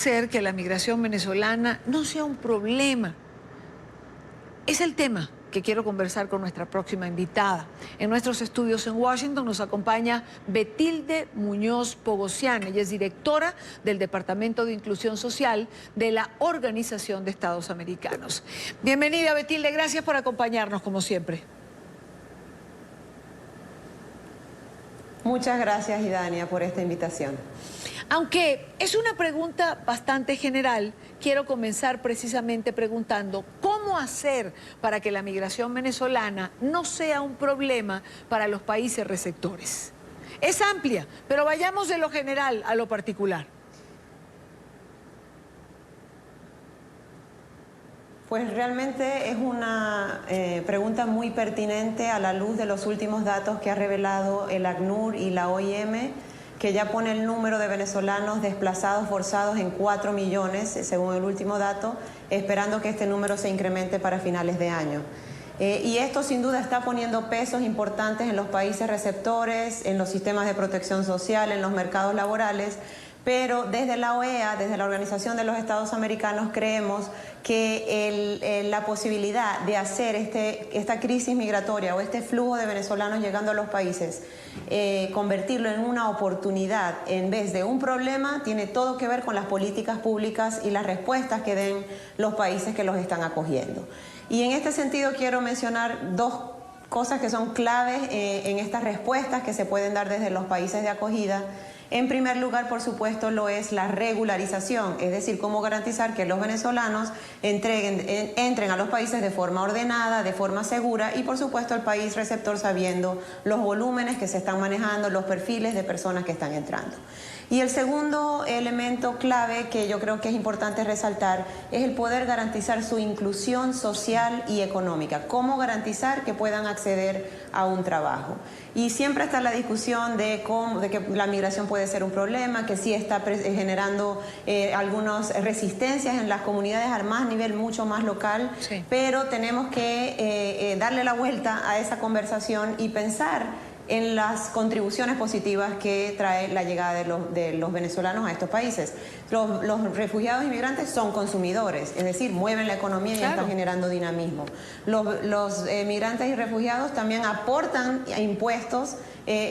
Hacer que la migración venezolana no sea un problema. Es el tema que quiero conversar con nuestra próxima invitada. En nuestros estudios en Washington nos acompaña Betilde Muñoz Pogosian. Ella es directora del Departamento de Inclusión Social de la Organización de Estados Americanos. Bienvenida, Betilde, gracias por acompañarnos como siempre. Muchas gracias, Idania, por esta invitación. Aunque es una pregunta bastante general, quiero comenzar precisamente preguntando cómo hacer para que la migración venezolana no sea un problema para los países receptores. Es amplia, pero vayamos de lo general a lo particular. Pues realmente es una pregunta muy pertinente a la luz de los últimos datos que ha revelado el ACNUR y la OIM, que ya pone el número de venezolanos desplazados forzados en 4 millones, según el último dato, esperando que este número se incremente para finales de año. Y esto sin duda está poniendo pesos importantes en los países receptores, en los sistemas de protección social, en los mercados laborales, pero desde la OEA, desde la Organización de los Estados Americanos, creemos que la posibilidad de hacer esta crisis migratoria o este flujo de venezolanos llegando a los países, convertirlo en una oportunidad en vez de un problema, tiene todo que ver con las políticas públicas y las respuestas que den los países que los están acogiendo. Y en este sentido quiero mencionar dos cosas que son claves en estas respuestas que se pueden dar desde los países de acogida. En primer lugar, por supuesto, lo es la regularización, es decir, cómo garantizar que los venezolanos entren a los países de forma ordenada, de forma segura y, por supuesto, el país receptor sabiendo los volúmenes que se están manejando, los perfiles de personas que están entrando. Y el segundo elemento clave que yo creo que es importante resaltar es el poder garantizar su inclusión social y económica. Cómo garantizar que puedan acceder a un trabajo. Y siempre está la discusión de que la migración puede ser un problema, que sí está generando algunas resistencias en las comunidades a más nivel mucho más local, sí. Pero tenemos que darle la vuelta a esa conversación y pensar en las contribuciones positivas que trae la llegada de los venezolanos a estos países. Los refugiados inmigrantes son consumidores, es decir, mueven la economía y están generando dinamismo. Los migrantes y refugiados también aportan impuestos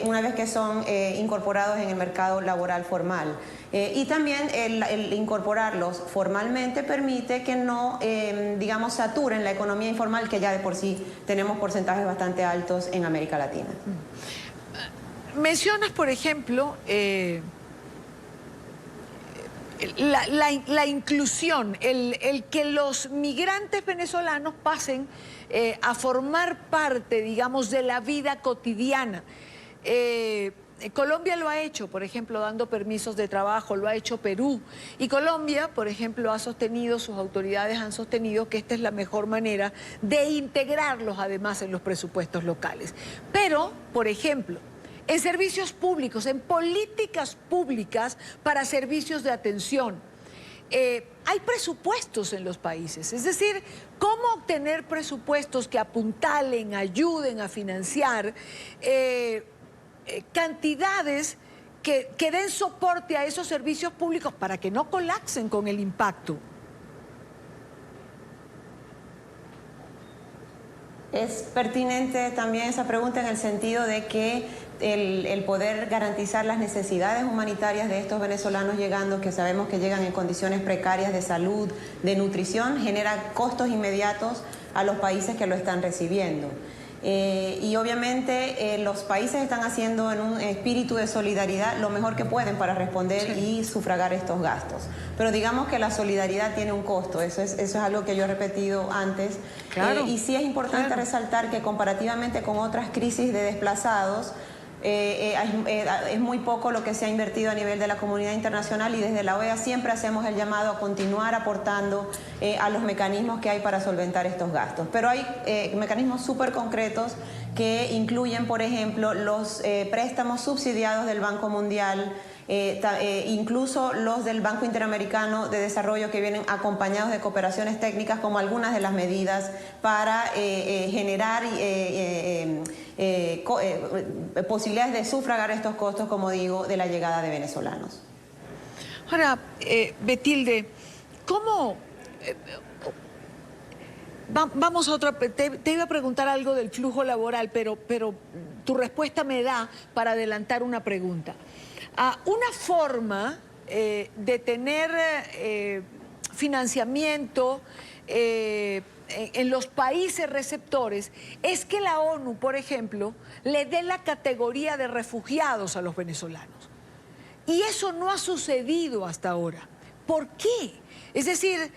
una vez que son incorporados en el mercado laboral formal. Y también el incorporarlos formalmente permite que no, digamos, saturen la economía informal, que ya de por sí tenemos porcentajes bastante altos en América Latina. Mencionas, por ejemplo, la inclusión, el que los migrantes venezolanos pasen a formar parte, digamos, de la vida cotidiana. Colombia lo ha hecho, por ejemplo, dando permisos de trabajo, lo ha hecho Perú. Y Colombia, por ejemplo, sus autoridades han sostenido que esta es la mejor manera de integrarlos, además, en los presupuestos locales. Pero, por ejemplo, en servicios públicos, en políticas públicas para servicios de atención, hay presupuestos en los países. Es decir, ¿cómo obtener presupuestos que apuntalen, ayuden a financiar cantidades que den soporte a esos servicios públicos para que no colapsen con el impacto? Es pertinente también esa pregunta en el sentido de que el poder garantizar las necesidades humanitarias de estos venezolanos llegando, que sabemos que llegan en condiciones precarias de salud, de nutrición, genera costos inmediatos a los países que lo están recibiendo. Y obviamente los países están haciendo en un espíritu de solidaridad lo mejor que pueden para responder y sufragar estos gastos. Pero digamos que la solidaridad tiene un costo, eso es algo que yo he repetido antes. Claro. Y sí es importante resaltar que comparativamente con otras crisis de desplazados, es muy poco lo que se ha invertido a nivel de la comunidad internacional y desde la OEA siempre hacemos el llamado a continuar aportando a los mecanismos que hay para solventar estos gastos. Pero hay mecanismos súper concretos que incluyen, por ejemplo, los préstamos subsidiados del Banco Mundial, incluso los del Banco Interamericano de Desarrollo, que vienen acompañados de cooperaciones técnicas como algunas de las medidas para generar posibilidades de sufragar estos costos, como digo, de la llegada de venezolanos. Ahora, Betilde, ¿cómo? Vamos a otra. Te iba a preguntar algo del flujo laboral, pero tu respuesta me da para adelantar una pregunta. Una forma de tener financiamiento en los países receptores es que la ONU, por ejemplo, le dé la categoría de refugiados a los venezolanos. Y eso no ha sucedido hasta ahora. ¿Por qué? Es decir,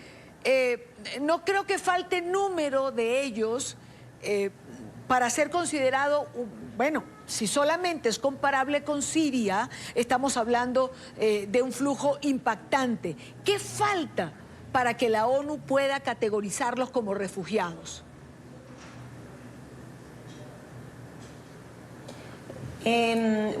no creo que falte número de ellos para ser considerado, bueno, si solamente es comparable con Siria, estamos hablando de un flujo impactante. ¿Qué falta para que la ONU pueda categorizarlos como refugiados?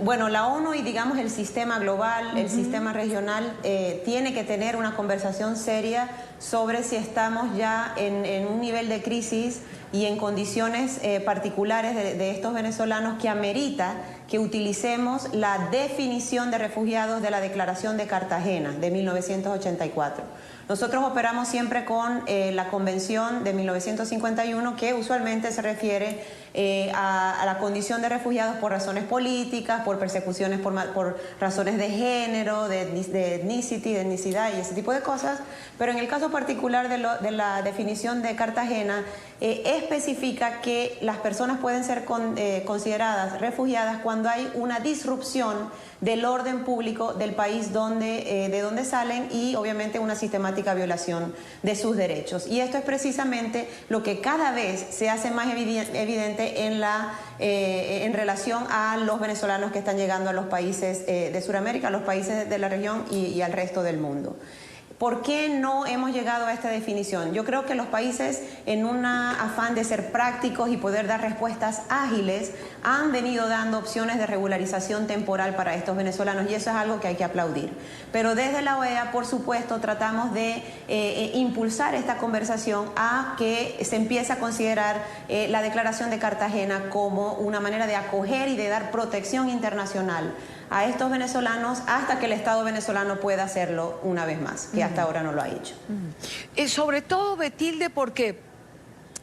Bueno, la ONU y digamos el sistema global, el sistema regional, tiene que tener una conversación seria sobre si estamos ya en un nivel de crisis y en condiciones particulares de estos venezolanos que amerita que utilicemos la definición de refugiados de la Declaración de Cartagena de 1984. Nosotros operamos siempre con la Convención de 1951, que usualmente se refiere a la condición de refugiados por razones políticas, por persecuciones por razones de género, de etnicidad y ese tipo de cosas. Pero en el caso particular de la definición de Cartagena, especifica que las personas pueden ser consideradas refugiadas cuando hay una disrupción del orden público del país de donde salen y obviamente una sistemática violación de sus derechos. Y esto es precisamente lo que cada vez se hace más evidente en relación a los venezolanos que están llegando a los países de Sudamérica, a los países de la región y al resto del mundo. ¿Por qué no hemos llegado a esta definición? Yo creo que los países, en un afán de ser prácticos y poder dar respuestas ágiles, han venido dando opciones de regularización temporal para estos venezolanos y eso es algo que hay que aplaudir. Pero desde la OEA, por supuesto, tratamos de impulsar esta conversación a que se empiece a considerar la Declaración de Cartagena como una manera de acoger y de dar protección internacional a estos venezolanos hasta que el Estado venezolano pueda hacerlo una vez más, que hasta ahora no lo ha hecho. Sobre todo, Betilde, porque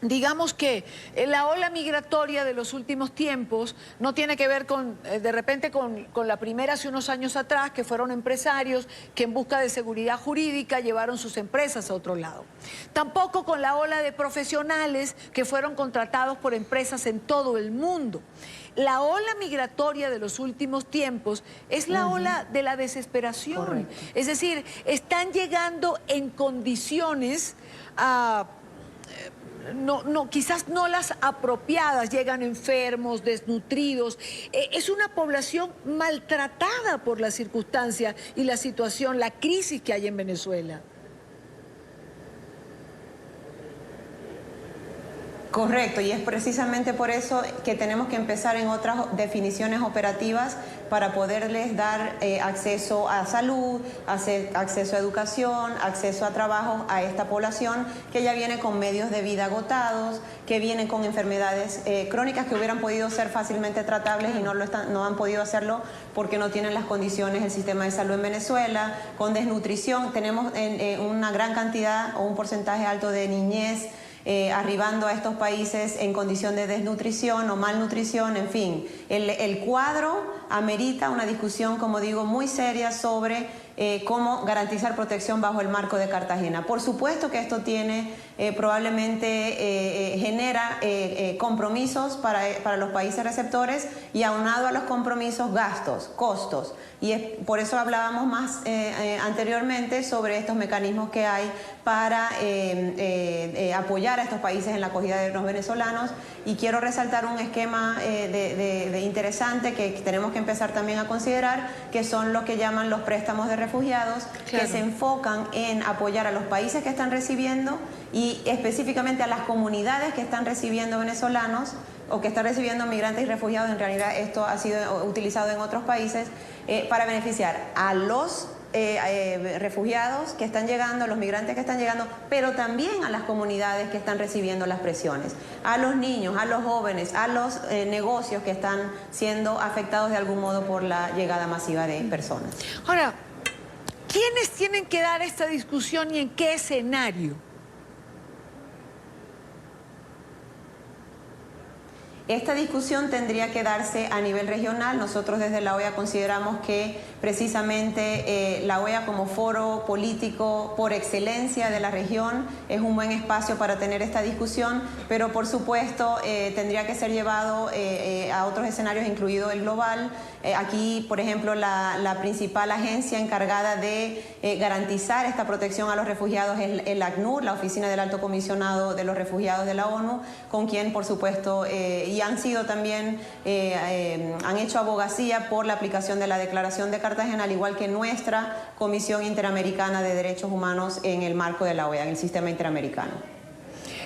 digamos que la ola migratoria de los últimos tiempos no tiene que ver de repente con la primera hace unos años atrás, que fueron empresarios que en busca de seguridad jurídica llevaron sus empresas a otro lado. Tampoco con la ola de profesionales que fueron contratados por empresas en todo el mundo. La ola migratoria de los últimos tiempos es la ola de la desesperación. Correcto. Es decir, están llegando en condiciones quizás no las apropiadas, llegan enfermos, desnutridos. Es una población maltratada por la circunstancia y la situación, la crisis que hay en Venezuela. Correcto, y es precisamente por eso que tenemos que empezar en otras definiciones operativas para poderles dar acceso a salud, acceso a educación, acceso a trabajo a esta población que ya viene con medios de vida agotados, que viene con enfermedades crónicas que hubieran podido ser fácilmente tratables y no han podido hacerlo porque no tienen las condiciones del sistema de salud en Venezuela, con desnutrición. Tenemos una gran cantidad o un porcentaje alto de niñez arribando a estos países en condición de desnutrición o malnutrición, en fin. El cuadro amerita una discusión, como digo, muy seria sobre cómo garantizar protección bajo el marco de Cartagena. Por supuesto que esto tiene, probablemente genera compromisos para los países receptores y aunado a los compromisos, gastos, costos. Y por eso hablábamos más anteriormente sobre estos mecanismos que hay para apoyar a estos países en la acogida de los venezolanos. Y quiero resaltar un esquema interesante que tenemos que empezar también a considerar, que son los que llaman los préstamos de refugiados, claro, que se enfocan en apoyar a los países que están recibiendo y específicamente a las comunidades que están recibiendo venezolanos o que están recibiendo migrantes y refugiados. En realidad esto ha sido utilizado en otros países para beneficiar a los refugiados que están llegando, a los migrantes que están llegando, pero también a las comunidades que están recibiendo las presiones, a los niños, a los jóvenes, a los negocios que están siendo afectados de algún modo por la llegada masiva de personas. Ahora, ¿Quiénes tienen que dar esta discusión y en qué escenario? Esta discusión tendría que darse a nivel regional. Nosotros desde la OEA consideramos que precisamente la OEA como foro político por excelencia de la región es un buen espacio para tener esta discusión, pero por supuesto tendría que ser llevado a otros escenarios, incluido el global. Aquí, por ejemplo, la principal agencia encargada de garantizar esta protección a los refugiados es el ACNUR, la Oficina del Alto Comisionado de los Refugiados de la ONU, con quien, por supuesto, y han sido también, han hecho abogacía por la aplicación de la Declaración de Cartagena, al igual que nuestra Comisión Interamericana de Derechos Humanos en el marco de la OEA, en el sistema interamericano.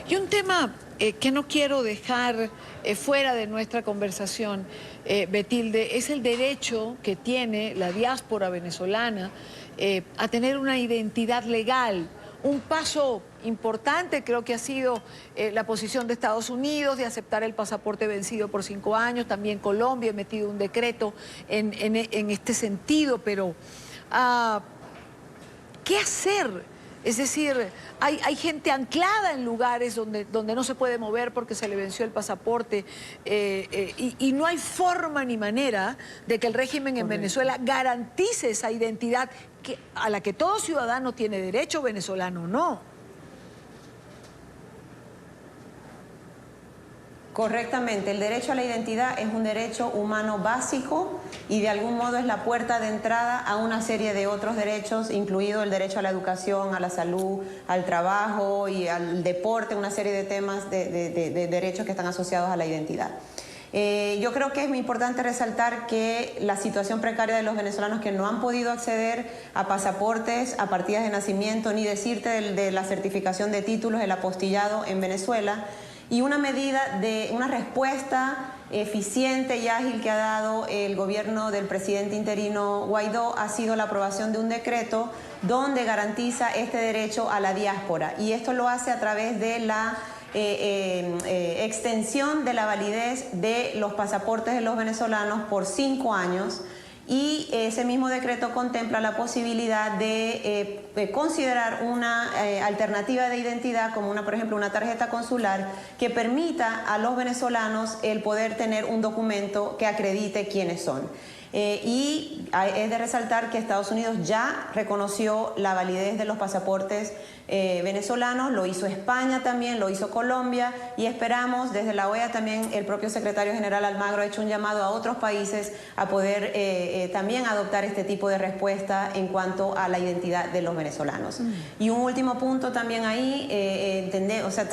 Y un tema que no quiero dejar fuera de nuestra conversación, Betilde, es el derecho que tiene la diáspora venezolana a tener una identidad legal. Un paso importante creo que ha sido la posición de Estados Unidos de aceptar el pasaporte vencido por 5 años. También Colombia ha metido un decreto en este sentido, pero ¿qué hacer? Es decir, hay gente anclada en lugares donde no se puede mover porque se le venció el pasaporte y no hay forma ni manera de que el régimen en Venezuela garantice esa identidad a la que todo ciudadano tiene derecho, venezolano o no. Correctamente, el derecho a la identidad es un derecho humano básico y de algún modo es la puerta de entrada a una serie de otros derechos, incluido el derecho a la educación, a la salud, al trabajo y al deporte, una serie de temas de derechos que están asociados a la identidad. Yo creo que es muy importante resaltar que la situación precaria de los venezolanos que no han podido acceder a pasaportes, a partidas de nacimiento, ni decirte de la certificación de títulos, el apostillado en Venezuela, y una medida de una respuesta eficiente y ágil que ha dado el gobierno del presidente interino Guaidó ha sido la aprobación de un decreto donde garantiza este derecho a la diáspora, y esto lo hace a través de la extensión de la validez de los pasaportes de los venezolanos por 5 años. Y ese mismo decreto contempla la posibilidad de considerar una alternativa de identidad como por ejemplo una tarjeta consular que permita a los venezolanos el poder tener un documento que acredite quiénes son. Y es de resaltar que Estados Unidos ya reconoció la validez de los pasaportes venezolanos, lo hizo España también, lo hizo Colombia, y esperamos desde la OEA también, el propio secretario general Almagro ha hecho un llamado a otros países a poder también adoptar este tipo de respuesta en cuanto a la identidad de los venezolanos. Y un último punto también ahí,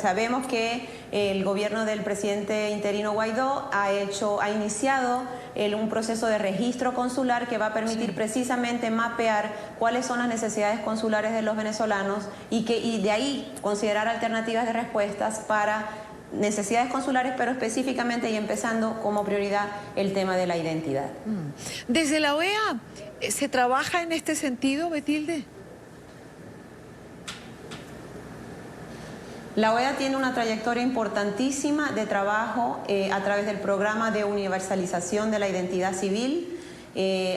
sabemos que el gobierno del presidente interino Guaidó ha iniciado un proceso de registro consular que va a permitir precisamente mapear cuáles son las necesidades consulares de los venezolanos y de ahí considerar alternativas de respuestas para necesidades consulares, pero específicamente y empezando como prioridad el tema de la identidad. ¿Desde la OEA se trabaja en este sentido, Betilde? La OEA tiene una trayectoria importantísima de trabajo a través del programa de universalización de la identidad civil,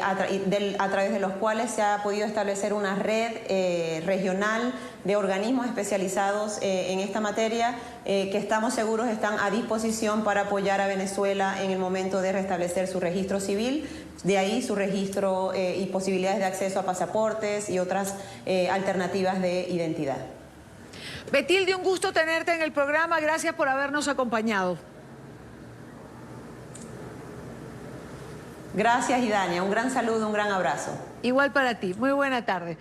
a través de los cuales se ha podido establecer una red regional de organismos especializados en esta materia, que estamos seguros están a disposición para apoyar a Venezuela en el momento de restablecer su registro civil. De ahí su registro y posibilidades de acceso a pasaportes y otras alternativas de identidad. Betilde, un gusto tenerte en el programa. Gracias por habernos acompañado. Gracias, Idania. Un gran saludo, un gran abrazo. Igual para ti. Muy buena tarde.